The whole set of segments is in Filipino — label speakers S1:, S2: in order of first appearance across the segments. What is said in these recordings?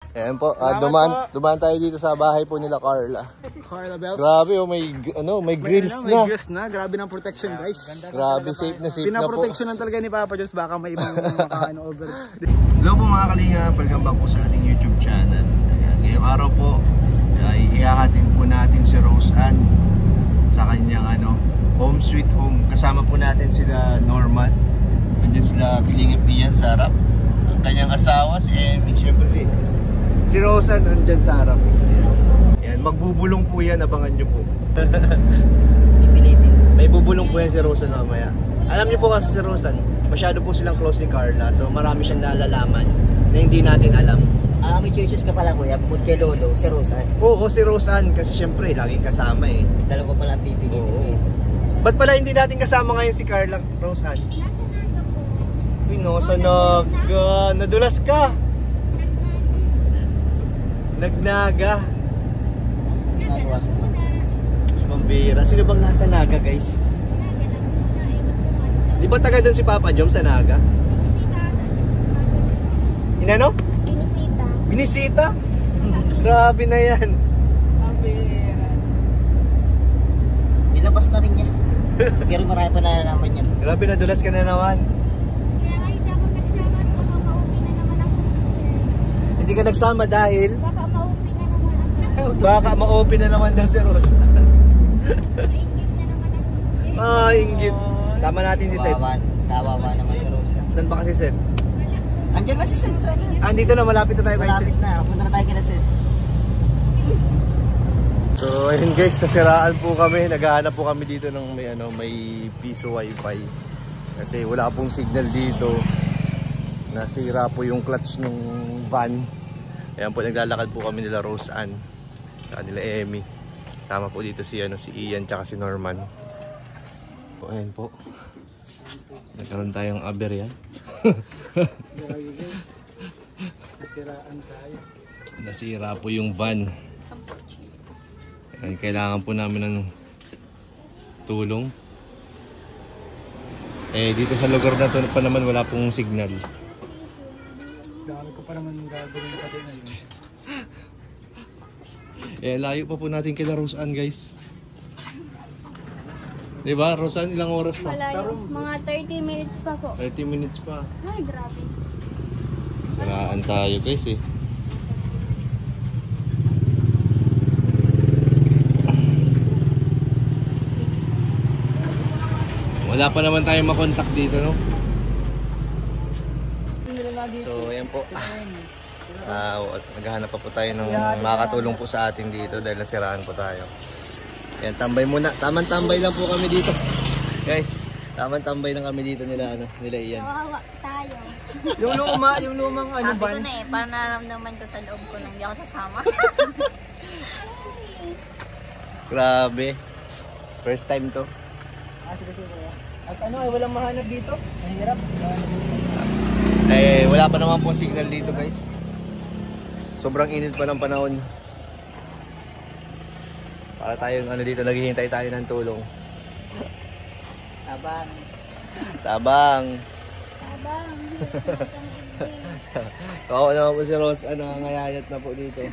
S1: Ayan po, dumaan tayo dito sa bahay po nila Carla.
S2: Carla Bells.
S1: Grabe oh, may grills na.
S2: May grills na, grabe ng protection guys.
S1: Grabe, safe na po.
S2: Pinaproteksyonan talaga ni Papa Diyos, baka may ibang over.
S1: Hello po mga kalinga, welcome back po sa ating YouTube channel. Ayan, ngayong araw po, ay ihahatid po natin si Rose Ann sa kanyang home sweet home. Kasama po natin sila Norman. Nandiyan sila Kilingip Ian sa harap. Ang kanyang asawa si Emmy, syempre si Rose Ann nandiyan sa harap. Ayan, magbubulong po yan, abangan nyo po. May bubulong po yan si Rose Ann mamaya. Alam niyo po kasi si Rose Ann, masyado po silang close ni Carla, so marami siyang nalalaman na hindi natin alam.
S3: May choices ka pala kuya, bukod kay Lolo, si Rose Ann.
S1: Oo, si Rose Ann kasi syempre laging kasama eh.
S3: Dalawa pala ang bibigyan niyo.
S1: Ba't pala hindi natin kasama ngayon si Carla, Rose Ann? Uy no, sa nadulas ka. Nagnaga. Mambira. Sino bang nasa Naga guys? Di ba taga doon si Papa Jom sa Naga? Inano? Binisita? Grabe na yan.
S3: Nilabas na rin niya. Pero marami pa nalalaman niya.
S1: Grabe, nadulas ka na naman. Hindi ka nagsama dahil? Baka ma-open na naman daw si Rose. Inggit. Sama natin si Seth.
S3: Kawawa naman si Rose.
S1: Saan ba kasi Seth?
S3: Andiyan na si Seth.
S1: Dito na, malapit na tayo kay Seth.
S3: Malapit na, punta na tayo kay Seth.
S1: So ayun guys, nasiraan po kami. Naghahanap po kami dito ng may piso wifi. Kasi wala pong signal dito. Nasira po yung clutch ng van. Ayan po, naglalakad po kami nila Rose Ann, saka nila Emmy. Sama po dito si Ian tsaka si Norman. So ayan po, nagkaroon tayong aberya.
S2: Nasiraan tayo.
S1: Nasira po yung van. Ayan, kailangan po namin ng tulong. Dito sa lugar na to pa naman wala pong signal.
S2: Dami ko pa naman gagawin pa din ngayon.
S1: Layo pa po natin kila Rose Ann guys. Diba Rose Ann, ilang oras pa?
S4: Malayo, mga 30 minutes pa po.
S1: 30 minutes pa.
S4: Ay, grabe.
S1: Saraan tayo guys eh. Wala pa naman tayong makontak dito, no? So ayan po, naghahanap pa po tayo ng makakatulong po sa atin dito dahil nasiraan po tayo. Ayan, tambay muna, tamang tambay lang po kami dito guys, tamang tambay lang kami dito nila Ian.
S4: Kawawa tayo.
S2: Yung lumang
S4: Sabi
S2: ban?
S4: ko na parang nararamdaman ko sa loob ko nang hindi ako sasama.
S1: Grabe, first time to.
S2: Sige. At walang mahanap dito? Mahirap.
S1: Wala pa naman po signal dito guys. Sobrang init pa ng panahon. Para tayong dito, naghihintay tayo ng tulong. Tabang. Oo naman po si Rose, ngayayat na po dito.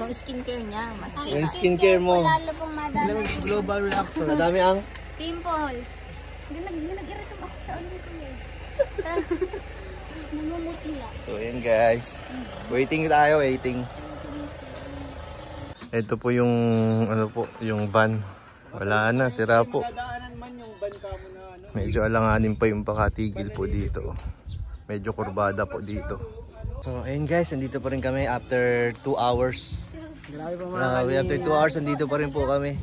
S4: Yung skincare niya, mas
S1: Yung skincare mo.
S4: lalo pong madami.
S2: Global reactor.
S1: Madami ang
S4: Pimples. Nag-irritam ako sa ulo ko eh. Namumutla.
S1: So yun guys, waiting tayo. Ito po yung yung van. Wala na, sira po. Medyo alanganin pa yung pakatigil po dito. Medyo kurbada po dito. So ayun guys, nandito pa rin kami after 2 hours. Grabe, after 2 hours nandito pa rin po kami.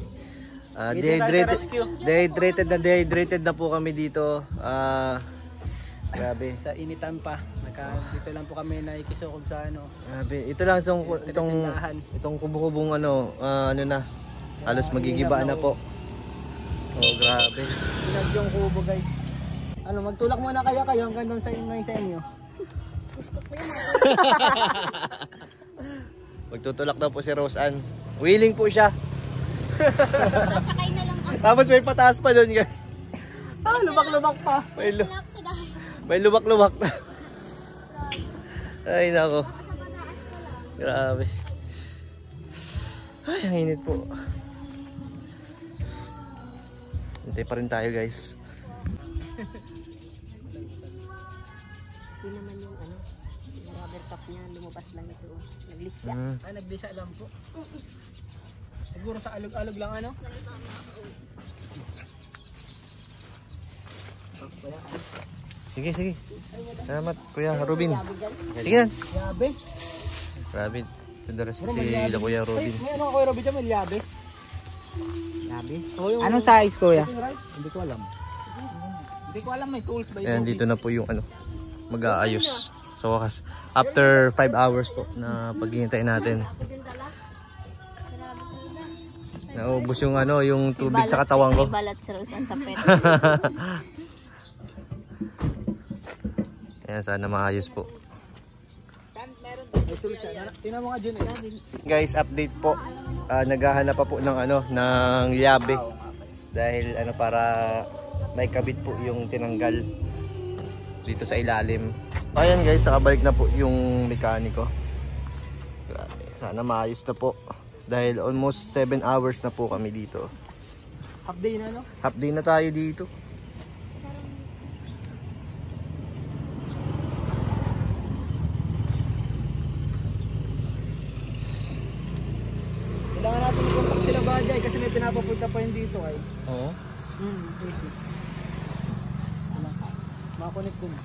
S1: Dehydrated na po kami dito. Grabe.
S2: Sa initan pa. Dito lang po kami nakikisukob sa
S1: Grabe. Ito lang itong kubo-kubong na. Halos magigiba na po. Oh, grabe.
S2: Pinag yung kubo guys. Magtulak muna kayo hanggang doon sa inyo.
S4: Gusto ko yun.
S1: Magtutulak daw po si Rose Ann. Willing po siya.
S4: Sasakay na lang ako.
S1: Tapos may pataas pa doon guys.
S2: Lubak-lubak pa.
S1: May lubak-lubak na. Ay nako. Grabe. Ay, ang init po. Hintay pa rin tayo guys.
S4: Yun naman yung ano, yung rubber top niya, lumabas lang ito. Naglisya.
S2: Ay, naglisa lang po. Siguro sa alog-alog lang ano?
S1: Sige, sige. Salamat, Kuya Robin. Sige na.
S2: Yabe.
S1: Robin. Pindaras si Kuya Robin.
S2: May ano Kuya Robin dyan, may yabe. Yabe? Anong size Kuya? Hindi ko alam. Hindi ko alam, may tools ba
S1: Ayan, dito na po yung ano, mag-aayos. So wakas, after 5 hours po na paghihintay natin. Naubos yung ano, yung tubig sa katawan ko.
S4: Balat sa Rosan tapet.
S1: Ayan, sana maayos po.
S2: May tools yan. Tingnan mo nga dyan eh.
S1: Guys, update po. Naghahanap pa po ng ano, ng yabe. Dahil ano, para may kabit po yung tinanggal dito sa ilalim. Ayan guys, nakabalik na po yung mekaniko. Sana maayos na po. Dahil almost 7 hours na po kami dito.
S2: Half day na no?
S1: Half day na tayo dito.
S2: Kailangan natin i-contact sila Bajay kasi may pinapapunta pa yun dito ay.
S1: Oo.
S2: Easy. Makakonect ko na.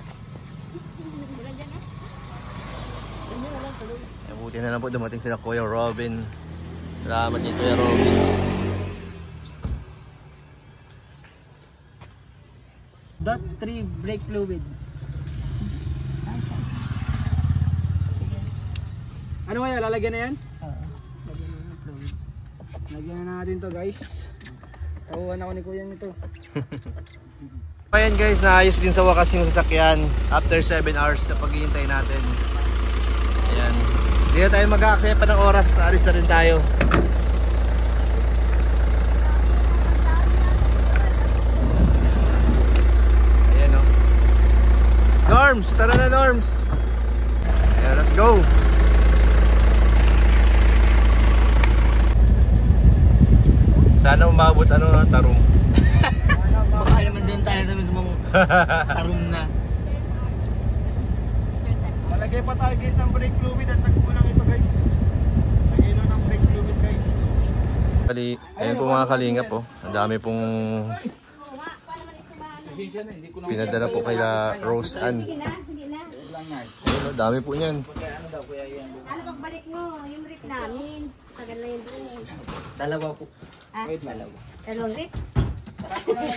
S1: Buti na lang po dumating sila Kuya Robin. Salamat din Kuya Robin.
S2: Dot 3 brake fluid. Ano kaya? Lalagyan na yan? Oo. Lagyan na ng fluid. Lagyan na natin to guys. Tawuan ako ni Kuya nito.
S1: Ayan guys, naayos din sa wakas yung sasakyan. After 7 hours na paghihintay natin. Ayan. Hindi na tayo mag-aaksaya pa ng oras. Alis na rin tayo. Ayan o. Norms! Tara na Norms! Ayan, let's go! Sana umabot ano, Tarum.
S3: Baka naman doon tayo sa mismong tarum na.
S2: Malagay pa tayo guys ng brake fluid at nagkulang ito guys. Lagay na ng brake fluid guys.
S1: Ayan po mga kalinga po. Ang dami pong pinadala po kay Rose Ann.
S4: Sige na, sige na.
S1: Ayun, ang dami po niyan.
S4: Ano pagbalik mo? Yung rip namin. Tagal na yun doon eh.
S3: Dalawa po.
S4: Ah,
S3: Dalawa.
S4: dalawang rip?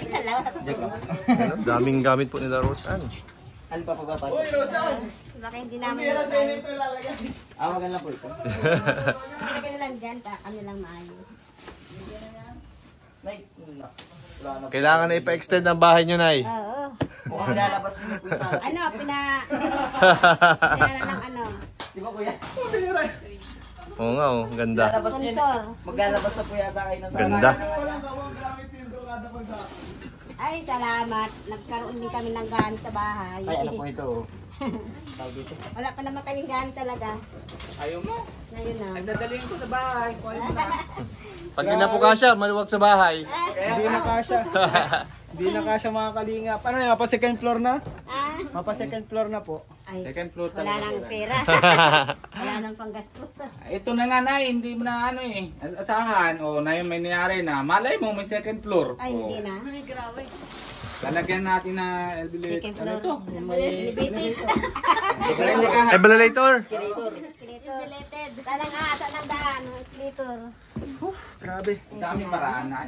S4: Dalawa.
S1: Ayun, daming gamit po nila Rose Ann.
S3: Ano pa papapasok?
S4: Baka hindi namin tayo.
S3: Awagan lang po ito.
S4: Ilagay na lang dyan, kami lang maayos.
S3: Nay, wala na.
S1: Kailangan na ipa-extend ang bahay nyo, Nay.
S4: Oo.
S3: Mukhang nilalabas niyo po yung sasakyan.
S4: Ano, pina ng ano?
S3: Di ba kuya?
S1: Oo nga, oh. Ang ganda.
S3: Lalabas niyo.
S4: Sponsor.
S3: Maglalabas na po yata kayo ng sasakyan.
S1: Ganda.
S4: Ay, salamat. Nagkaroon din kami ng gamit sa bahay.
S3: Ay, ano po ito? Tawag dito.
S4: Wala pa naman kaming gamit talaga.
S3: Ayaw mo.
S4: Ngayon na.
S3: Nagdadaling ko sa bahay. Kuya mo na.
S1: Pag di na po kasya, maluwag sa bahay.
S2: Hindi na kasya. Hindi na kasya mga kalingap. Ano na, mapa second floor na?
S4: Ah?
S2: Mapa second floor na po.
S4: Ay,
S3: Second floor
S4: wala
S3: talaga.
S4: nang pera. Wala nang panggastos.
S5: Ito na nga na, hindi mo na ano eh, asahan, o na yung may nangyari na, malay mo may second floor.
S4: Ay, hindi
S5: O,
S4: na.
S5: lalagyan natin na elevator.
S4: Second
S5: Ano
S4: floor.
S5: ito?
S4: Elevated.
S5: Hindi ka
S1: Evaluator!
S4: Escalator. Tanang asa ng daan. Escalator.
S2: Grabe.
S5: Ang daming paraan na.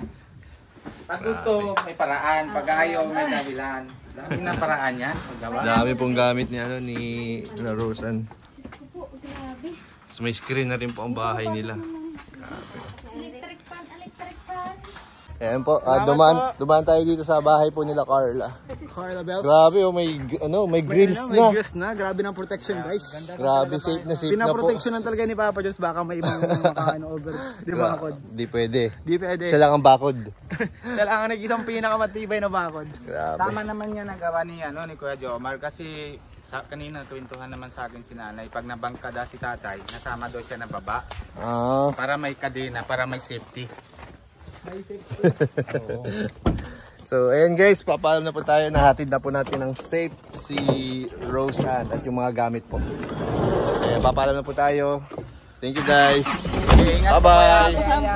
S5: Pag gusto, may paraan. Pag ayaw, may dahilan. Dami na paraan yan. Paggawa.
S1: Dami pong gamit ni ano ni Rose Ann.
S4: Po, grabe.
S1: So, may screen na rin po ang bahay nila.
S4: Electric fan, electric fan.
S1: Ayan po, dumaan tayo dito sa bahay po nila Carla.
S2: Carla Bells.
S1: Grabe oh, may grills
S2: May
S1: na.
S2: grills na. Grabe ng protection guys.
S1: Grabe, safe na po.
S2: Pinaproteksyonan talaga ni Papa Diyos. Baka may ibang makaano over. Di ba bakod?
S1: Di pwede.
S2: Di pwede.
S1: Siya lang ang bakod.
S2: Siya lang ang nag-isang pinakamatibay na bakod.
S1: Grabe.
S5: Tama naman yan nagawa ni Kuya Jomar kasi Kanina tuwintuhan naman sa akin si nanay, pag nabangkada si tatay, nasama daw siya na baba
S1: Ah.
S5: para may kadena, para may safety.
S1: So, ayan guys, papaalam na po tayo. Nahatid na po natin ng safe si Rose Ann at yung mga gamit po. Ayan, papaalam na po tayo. Thank you guys.
S5: Okay, ingat po kayo.
S1: Bye-bye.